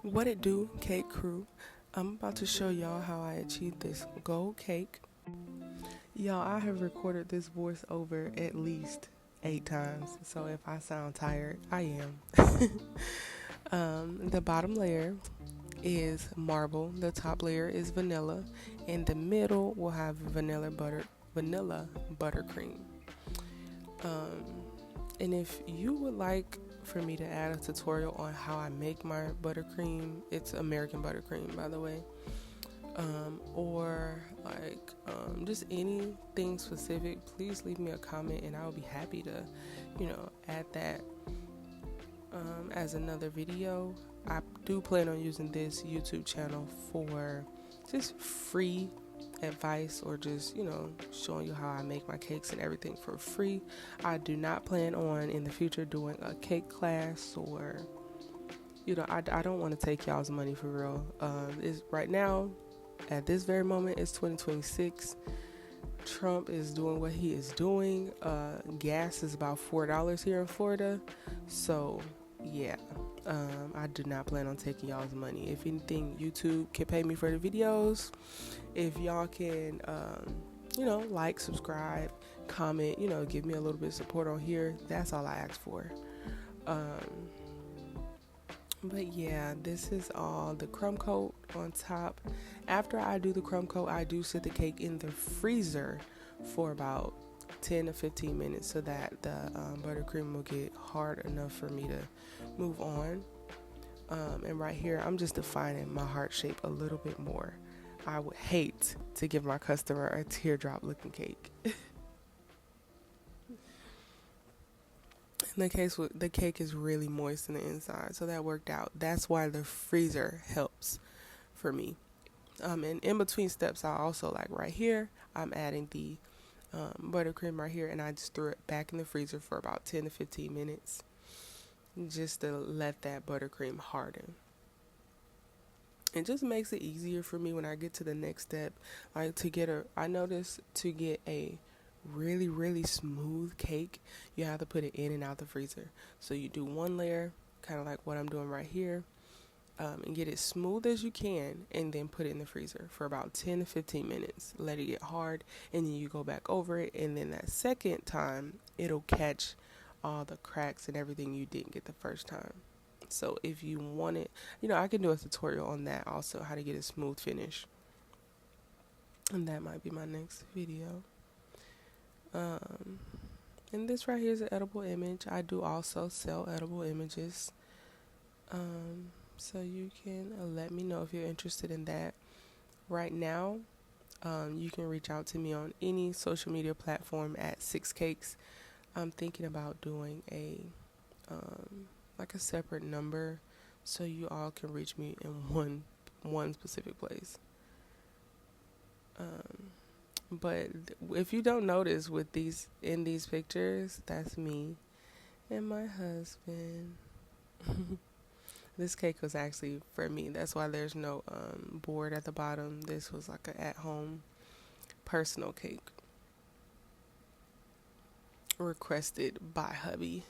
What it do, cake crew? I'm about to show y'all how I achieved this gold cake. Y'all, I have recorded this voice over at least 8 times, so if I sound tired, I am. The bottom layer is marble, the top layer is vanilla, and the middle will have vanilla buttercream. Um, and if you would like for me to add a tutorial on how I make my buttercream, it's American buttercream, by the way, or just anything specific, please leave me a comment and I'll be happy to, add that as another video. I do plan on using this YouTube channel for just free advice or just showing you how I make my cakes and everything for free. I do not plan on in the future doing a cake class or I don't want to take y'all's money for real. Is right now at this very moment it's 2026. Trump is doing what he is doing. Gas is about $4 here in Florida, so yeah. I do not plan on taking y'all's money. If anything, YouTube can pay me for the videos. If y'all can, like, subscribe, comment, give me a little bit of support on here. That's all I ask for. But yeah, this is all the crumb coat on top. After I do the crumb coat, I do set the cake in the freezer for about 10 to 15 minutes so that the buttercream will get hard enough for me to move on. And right here, I'm just defining my heart shape a little bit more. I would hate to give my customer a teardrop looking cake. In the cake is really moist on the inside, so that worked out. That's why the freezer helps for me. And in between steps, I also, like right here, I'm adding the buttercream right here, and I just threw it back in the freezer for about 10 to 15 minutes just to let that buttercream harden. It just makes it easier for me when I get to the next step. I notice to get a really, really smooth cake, you have to put it in and out the freezer. So you do one layer, kind of like what I'm doing right here, and get it smooth as you can, and then put it in the freezer for about 10 to 15 minutes. Let it get hard, and then you go back over it, and then that second time, it'll catch all the cracks and everything you didn't get the first time. So if you want it, I can do a tutorial on that also, how to get a smooth finish. And that might be my next video. And this right here is an edible image. I do also sell edible images. So you can let me know if you're interested in that. Right now, you can reach out to me on any social media platform at 6cakes. I'm thinking about doing a separate number so you all can reach me in one specific place. But if you don't notice in these pictures, that's me and my husband. This cake was actually for me. That's why there's no board at the bottom. This was like an at-home personal cake requested by hubby.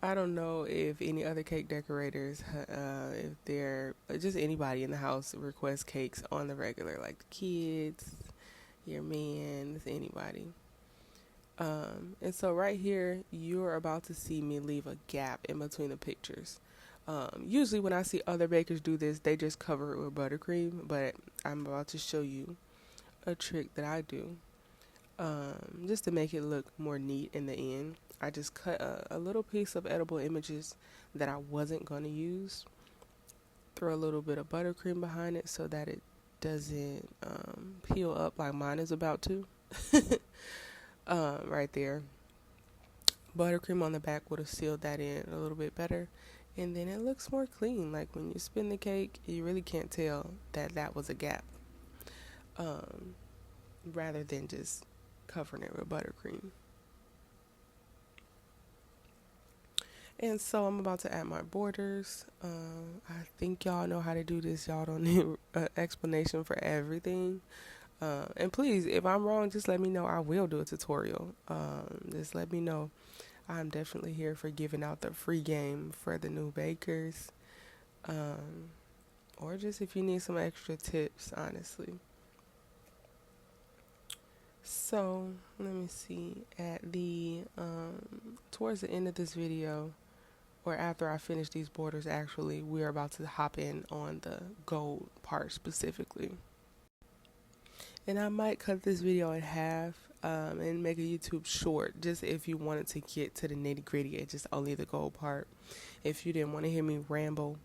I don't know if any other cake decorators, if they're just anybody in the house requests cakes on the regular, like the kids, your man, anybody. And so right here, you're about to see me leave a gap in between the pictures. Usually when I see other bakers do this, they just cover it with buttercream, but I'm about to show you a trick that I do. Just to make it look more neat in the end, I just cut a little piece of edible images that I wasn't going to use, throw a little bit of buttercream behind it so that it doesn't peel up like mine is about to. Right there. Buttercream on the back would have sealed that in a little bit better, and then it looks more clean. Like when you spin the cake, you really can't tell that was a gap, rather than just covering it with buttercream. And so I'm about to add my borders. I think y'all know how to do this. Y'all don't need an explanation for everything. And please, if I'm wrong, just let me know. I will do a tutorial. Just let me know. I'm definitely here for giving out the free game for the new bakers, um, or just if you need some extra tips, honestly. So let me see. At the towards the end of this video, or after I finish these borders, actually, we're about to hop in on the gold part specifically. And I might cut this video in half and make a YouTube short, just if you wanted to get to the nitty gritty and just only the gold part. If you didn't want to hear me ramble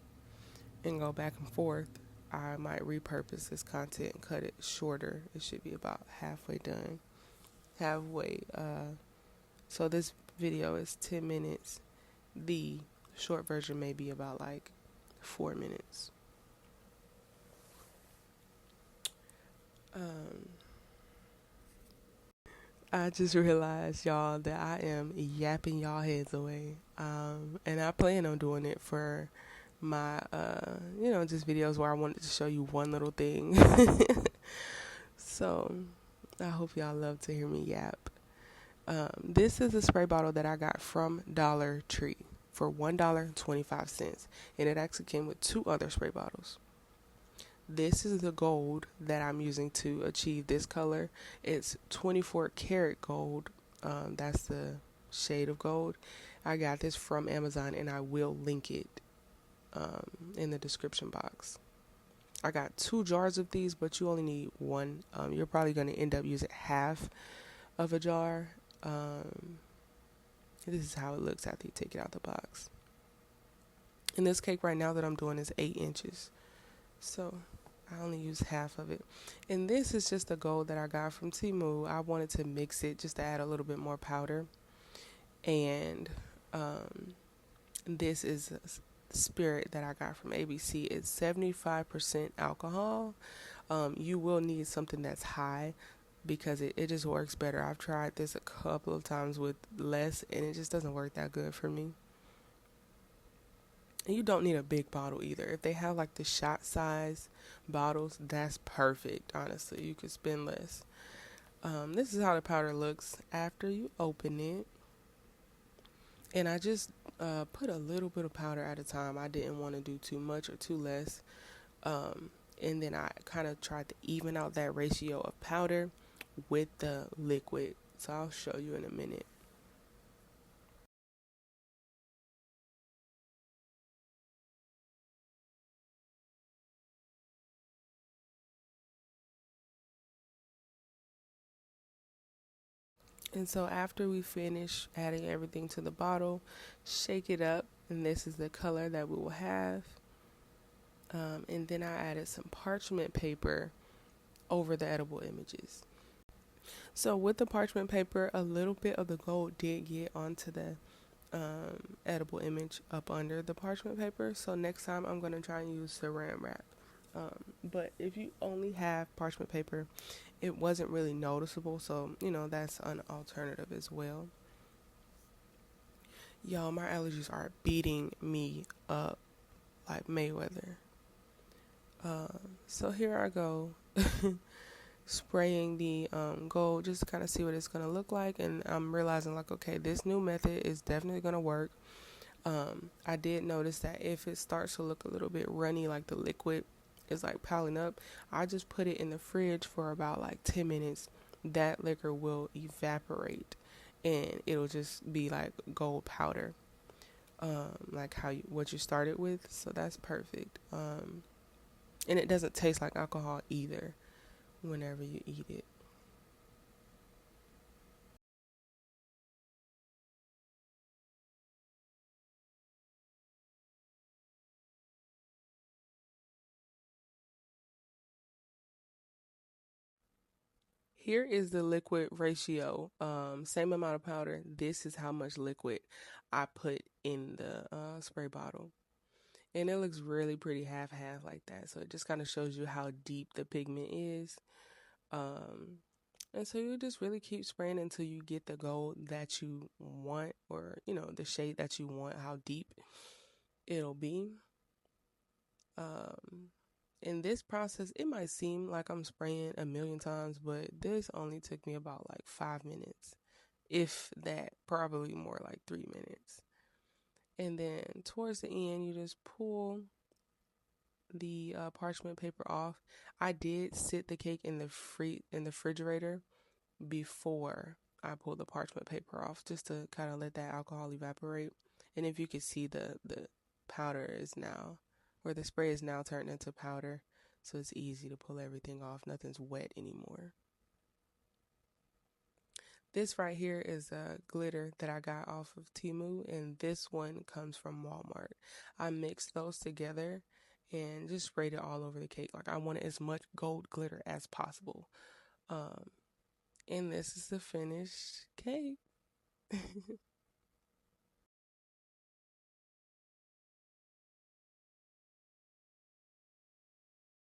and go back and forth, I might repurpose this content and cut it shorter. It should be about halfway done. Halfway. So this video is 10 minutes. The short version may be about like 4 minutes. Um, I just realized, y'all, that I am yapping y'all heads away. And I plan on doing it for my, just videos where I wanted to show you one little thing. So I hope y'all love to hear me yap. This is a spray bottle that I got from Dollar Tree for $1.25, and it actually came with 2 other spray bottles. This is the gold that I'm using to achieve this color. It's 24 karat gold. That's the shade of gold. I got this from Amazon, and I will link it in the description box. I got 2 jars of these, but you only need 1. You're probably going to end up using half of a jar. This is how it looks after you take it out the box. And this cake right now that I'm doing is 8 inches. So I only use half of it. And this is just the gold that I got from Temu. I wanted to mix it just to add a little bit more powder. And this is a spirit that I got from ABC. It's 75% alcohol. You will need something that's high because it just works better. I've tried this a couple of times with less, and it just doesn't work that good for me. And you don't need a big bottle either. If they have like the shot size bottles, that's perfect. Honestly, you could spend less. This is how the powder looks after you open it. And I just put a little bit of powder at a time. I didn't want to do too much or too less. And then I kind of tried to even out that ratio of powder with the liquid. So I'll show you in a minute. And so after we finish adding everything to the bottle, shake it up, and this is the color that we will have. And then I added some parchment paper over the edible images. So with the parchment paper, a little bit of the gold did get onto the edible image up under the parchment paper. So next time I'm going to try and use saran wrap. But if you only have parchment paper, it wasn't really noticeable. So, that's an alternative as well. Y'all, my allergies are beating me up like Mayweather. So here I go. Spraying the gold just to kind of see what it's going to look like, and I'm realizing like, okay, this new method is definitely going to work. I did notice that if it starts to look a little bit runny, like the liquid is like piling up, I just put it in the fridge for about like 10 minutes. That liquor will evaporate and it'll just be like gold powder, like what you started with. So that's perfect. And it doesn't taste like alcohol either whenever you eat it. Here is the liquid ratio. Same amount of powder. This is how much liquid I put in the spray bottle. And it looks really pretty half-half like that. So it just kind of shows you how deep the pigment is. And so you just really keep spraying until you get the gold that you want, or, the shade that you want, how deep it'll be. In this process, it might seem like I'm spraying a million times, but this only took me about like 5 minutes. if that, probably more like 3 minutes. And then towards the end, you just pull the parchment paper off. I did sit the cake in the refrigerator before I pulled the parchment paper off, just to kind of let that alcohol evaporate. And if you could see, the powder is now, or the spray is now turned into powder, so it's easy to pull everything off. Nothing's wet anymore. This right here is a glitter that I got off of Temu, and this one comes from Walmart. I mixed those together and just sprayed it all over the cake. Like, I wanted as much gold glitter as possible. And this is the finished cake.